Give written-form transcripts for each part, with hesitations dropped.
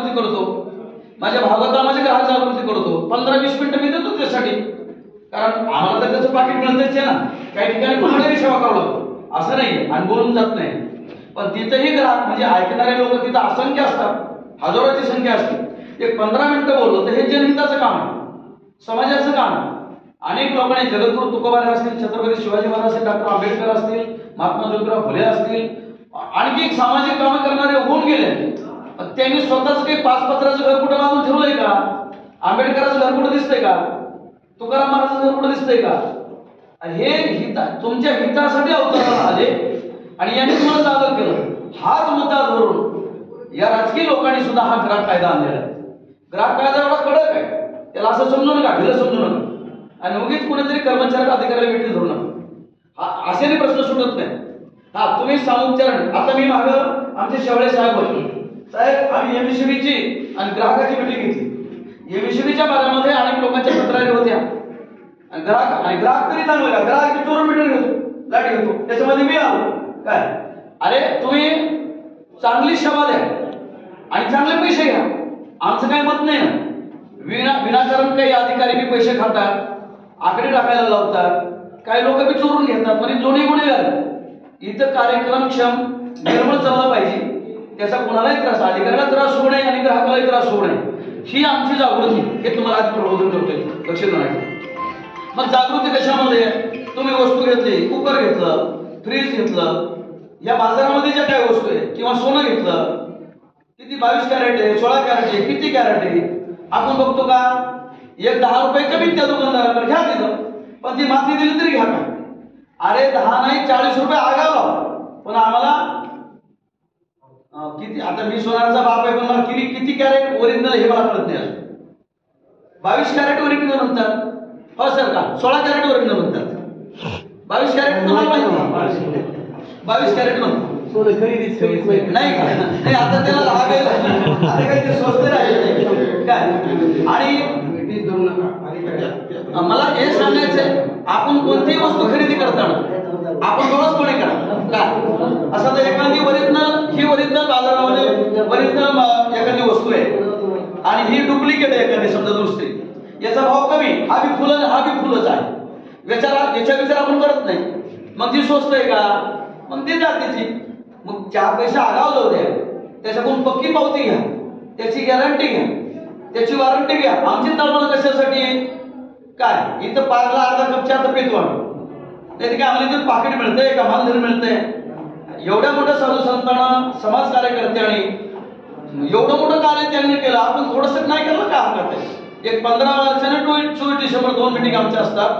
करतो, माझ्या भागवतामध्ये ग्राहक जागृती करतो, 15-20 मिनिटं मी देतो त्यासाठी, कारण आम्हाला तर त्याचं पाकिट मिळतच आहे ना. काही ठिकाणी कोणालाही सेवा करावं लागतो असं नाही, आणि बोलून जात नाही. पण तिथेही ग्राहक म्हणजे ऐकणारे लोक तिथं असंख्य असतात, हजारोची संख्या असते. एक 15 मिनिटं बोललो तर हे जनहिताचं काम आहे, समाजाचं काम आहे. अनेक लोकांनी जगद्गुरु तुकोबाराय असतील, छत्रपती शिवाजी महाराज असतील, डॉक्टर आंबेडकर असतील, महात्मा ज्योतिराव फुले असतील, आणखी एक सामाजिक कामं करणारे होऊन गेले. त्यांनी स्वतःच काही 5 पत्राचं घर कुठं बांधून ठेवलंय का? आंबेडकराचं घर कुठं दिसतंय का? तुकाराम महाराजांचं घर कुठं दिसतंय का? हे तुमच्या हितासाठी अवतरणार आले आणि यांनी तुम्हाला जागर केलं. हाच मुद्दा धरून या राजकीय लोकांनी सुद्धा हा ग्राहक कायदा आणलेला आहे. ग्राहक कायदा एवढा कडक आहे, त्याला असं समजू नका, ढिलं समजू नका, आणि उगीच कुणीतरी कर्मचारी अधिकाऱ्याला भेटी धरू नका. असे प्रश्न सुटत नाही. तुम्ही सामुच्चारण, आता मी मागं आमचे शेवळे साहेब होते, साहेब आम्ही एमएससीबीची आणि ग्राहकाची मीटिंग घेतली. एमएससीबीच्या भागामध्ये अनेक लोकांच्या तक्रारी होत्या, आणि ग्राहक तरी चांगलं का, ग्राहक चोरून मीटर घेतो, लाईट घेतो, त्याच्यामध्ये मी आलो काय. अरे तुम्ही चांगली सेवा द्या आणि चांगले पैसे घ्या, आमचं काही मत नाही ना. विनाकारण काही अधिकारी बी पैसे खातात, आकडे टाकायला लावतात, काही लोक बी चोरून घेतात, म्हणजे दोन्ही गुन्हेगार. इथं कार्यक्रमक्षम निर्मळ चालला पाहिजे, त्याचा कोणालाही त्रास, अधिकाऱ्याला त्रास होऊ नये आणि ग्राहकालाही त्रास होऊ नये, ही आमची जागृती. हे तुम्हाला आज प्रबोधन करतोय, लक्षात नाही. मग जागृती कशामध्ये? तुम्ही वस्तू घेतली, कुकर घेतलं, फ्रीज घेतलं, या बाजारामध्ये ज्या काही वस्तू आहे, किंवा सोनं घेतलं, किती 22 कॅरेट आहे, 16 कॅरेट आहे, किती कॅरेट आहे, आपण बघतो का? एक 10 रुपये कमी त्या दुकानदाराकडे घ्या तिथं, पण ती माती दिली तरी घ्या का? अरे 10 नाही 40 रुपये आगावला, पण आम्हाला किती, आता मी सोनारचा बाप आहे, पण मला किती कॅरेट ओरिजिनल हे मला कळत नाही. 22 कॅरेट ओरिजिनल म्हणतात, हो सर का? 16 कॅरेट ओरिजिनल म्हणतात, 22 कॅरेट तुम्हाला माहिती? 22 कॅरेट म्हणतात नाही का? आता त्याला लागेल, आता काही ते स्वस्त राहिले काय. आणि मला हे सांगायचंय, आपण कोणतीही वस्तू खरेदी करताना आपण डोळसपणे करा काय. असं तर एखादी ओरिजिनल बाजारामध्ये ओरिजिनल एखादी वस्तू आहे आणि ही डुप्लिकेट आहे एखादी, समजा दुसरी, याचा भाव कमी, हा बी फुलच आहे, याच्या विचार आपण करत नाही. मग ती स्वस्त आहे का? मग ती जातीची, मग 4 पैसे आगाव जाऊ द्या, त्याच्याकडून पक्की पावती घ्या, त्याची गॅरंटी घ्या, त्याची वॉरंटी घ्या. आमची तळमळ कशासाठी काय? इथं 5 ला अर्धा कप चहा तर पितो, नाही काय आम्हाला इथं पाकिट मिळतंय का, मानधन मिळतंय? एवढ्या मोठ्या साधू संतांना, समाज कार्यकर्त्यांनी एवढं मोठं कार्य त्यांनी केलं, आपण थोडंसं नाही केलं का हरकत आहे? एक 15 वर्षाने 24 डिसेंबर 2 मीटिंग आमच्या असतात,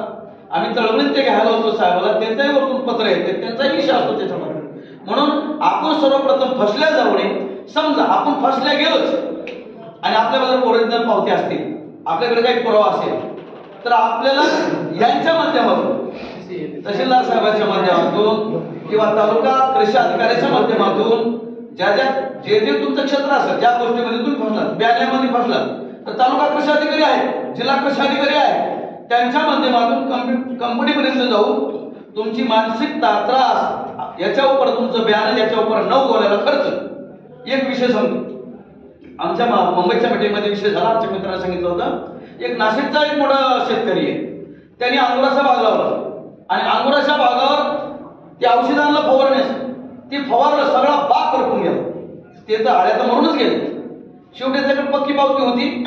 आम्ही तळमळीत ते घ्यायला होतो साहेबाला, त्यांचाही वरतून पत्र येते, त्यांचाही विषय असतो त्याच्यामध्ये. म्हणून आपण सर्वप्रथम फसल्या जाऊ नये. समजा आपण फसल्या गेलोच आणि आपल्याबद्दल ओरिजिनल पावती असतील, आपल्याकडे काही पुरावा असेल, तर आपल्याला यांच्या माध्यमातून, तहसीलदार साहेबांच्या माध्यमातून किंवा तालुका कृषी अधिकाऱ्याच्या माध्यमातून, जे तुमचं क्षेत्र असेल, ज्या गोष्टीमध्ये तुम्ही फसलात, ब्याण्यामध्ये फसलात, तर तालुका कृषी अधिकारी आहेत, जिल्हा कृषी अधिकारी आहेत, त्यांच्या माध्यमातून कंपनीपर्यंत जाऊन तुमची मानसिकता, त्रास, याच्या उपर तुमचं बयान, याच्या उपर 9 गोळ्याला खर्च. एक विषय सांगतो, आमच्या मुंबईच्या मीटिंगमध्ये विषय झाला, आमच्या मित्रांनी सांगितलं होतं, एक नाशिकचा एक मोठा शेतकरी आहे, त्यांनी अंगुराचा बाग लावला आणि अंगुराच्या बागावर ते औषधांना फवारण्यास ती फवारलं, सगळा बाग करपून गेला, ते तर आळ्या तर म्हणूनच गेले. शेवटी त्याच्याकडे पक्की पावती होती,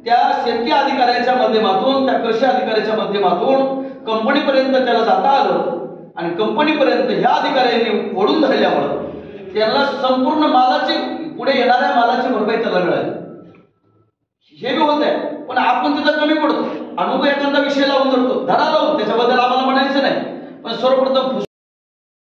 त्या शेतकी अधिकाऱ्याच्या माध्यमातून, त्या कृषी अधिकाऱ्याच्या माध्यमातून कंपनीपर्यंत त्याला जाता आलं, आणि कंपनीपर्यंत ह्या अधिकाऱ्यांनी ओढून धरल्यामुळं त्याला संपूर्ण मालाची, पुढे येणाऱ्या मालाची भरपाई त्याला मिळाली. हे बी होत आहे, पण आपण तिथं कमी पडतो, अनुभव एखादा विषय लावून धरतो, धरा लावून, त्याच्याबद्दल आम्हाला म्हणायचं नाही, पण सर्वप्रथम